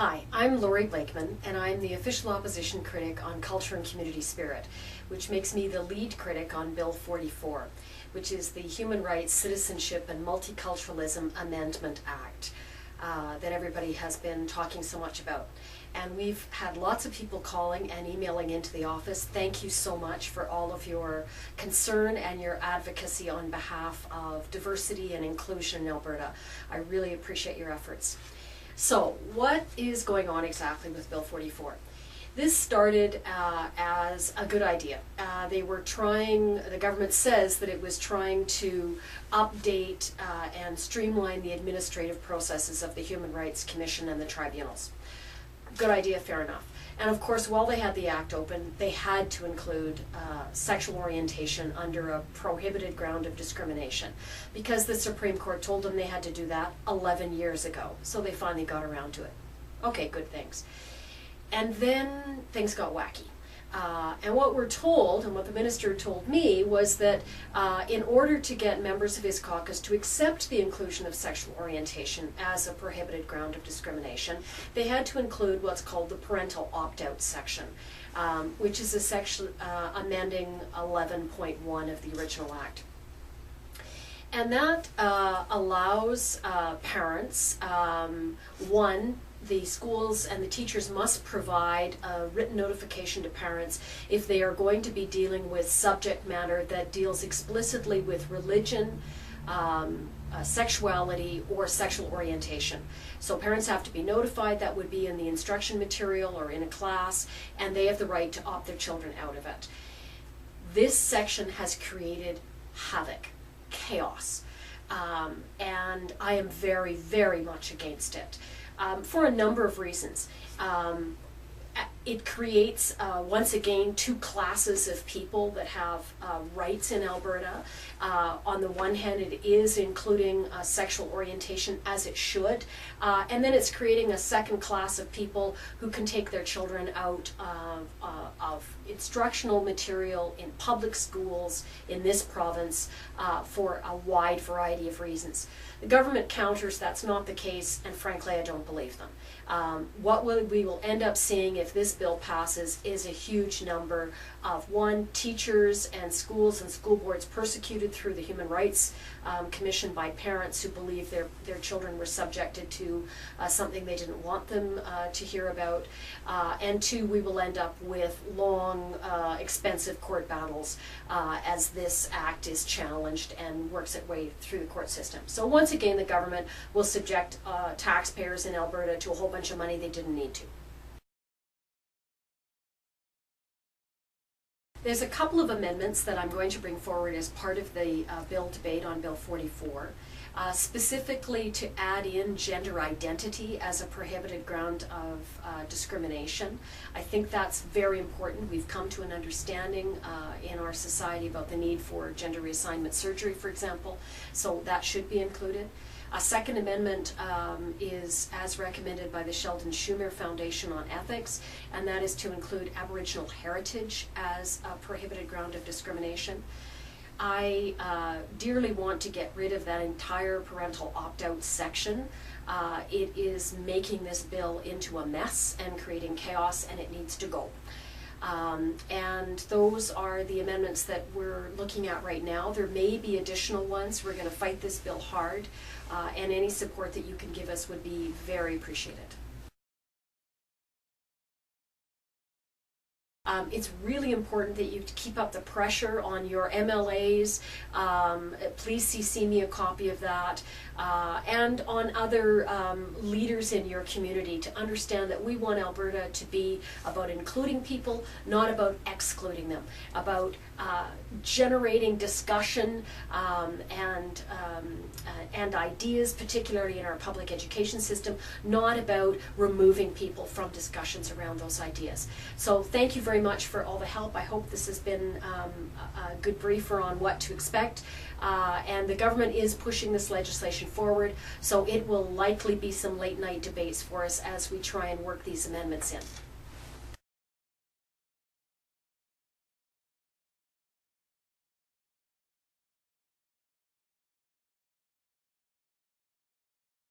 Hi, I'm Laurie Blakeman, and I'm the official opposition critic on Culture and Community Spirit, which makes me the lead critic on Bill 44, which is the Human Rights, Citizenship and Multiculturalism Amendment Act that everybody has been talking so much about. And we've had lots of people calling and emailing into the office. Thank you so much for all of your concern and your advocacy on behalf of diversity and inclusion in Alberta. I really appreciate your efforts. So, what is going on exactly with Bill 44? This started as a good idea. The government says that it was trying to update and streamline the administrative processes of the Human Rights Commission and the tribunals. Good idea, fair enough. And of course, while they had the act open, they had to include sexual orientation under a prohibited ground of discrimination, because the Supreme Court told them they had to do that 11 years ago. So they finally got around to it. Okay, good things. And then things got wacky. And what we're told, and what the minister told me, was that in order to get members of his caucus to accept the inclusion of sexual orientation as a prohibited ground of discrimination, they had to include what's called the parental opt-out section, which is a section amending 11.1 of the original act. And that allows parents, the schools and the teachers must provide a written notification to parents if they are going to be dealing with subject matter that deals explicitly with religion, sexuality, or sexual orientation. So parents have to be notified. That would be in the instruction material or in a class, and they have the right to opt their children out of it. This section has created havoc, chaos, and I am very, very much against it. For a number of reasons. It creates, once again, two classes of people that have rights in Alberta. On the one hand, it is including sexual orientation as it should, and then it's creating a second class of people who can take their children out of instructional material in public schools in this province for a wide variety of reasons. The government counters that's not the case, and frankly, I don't believe them. What we will end up seeing if this bill passes is a huge number of, one, teachers and schools and school boards persecuted through the Human Rights Commission by parents who believe their children were subjected to something they didn't want them to hear about, and two, we will end up with long, expensive court battles as this act is challenged and works its way through the court system. So once again, the government will subject taxpayers in Alberta to a whole bunch of money they didn't need to. There's a couple of amendments that I'm going to bring forward as part of the bill debate on Bill 44, specifically to add in gender identity as a prohibited ground of discrimination. I think that's very important. We've come to an understanding in our society about the need for gender reassignment surgery, for example, so that should be included. A second amendment is as recommended by the Sheldon Schumer Foundation on Ethics, and that is to include Aboriginal heritage as a prohibited ground of discrimination. I dearly want to get rid of that entire parental opt-out section. It is making this bill into a mess and creating chaos, and it needs to go. And those are the amendments that we're looking at right now. There may be additional ones. We're going to fight this bill hard, and any support that you can give us would be very appreciated. It's really important that you keep up the pressure on your MLAs. Please CC me a copy of that, and on other leaders in your community to understand that we want Alberta to be about including people, not about excluding them, about generating discussion and ideas, particularly in our public education system, not about removing people from discussions around those ideas. So thank you very much for all the help. I hope this has been a good briefer on what to expect. And the government is pushing this legislation forward, so it will likely be some late night debates for us as we try and work these amendments in.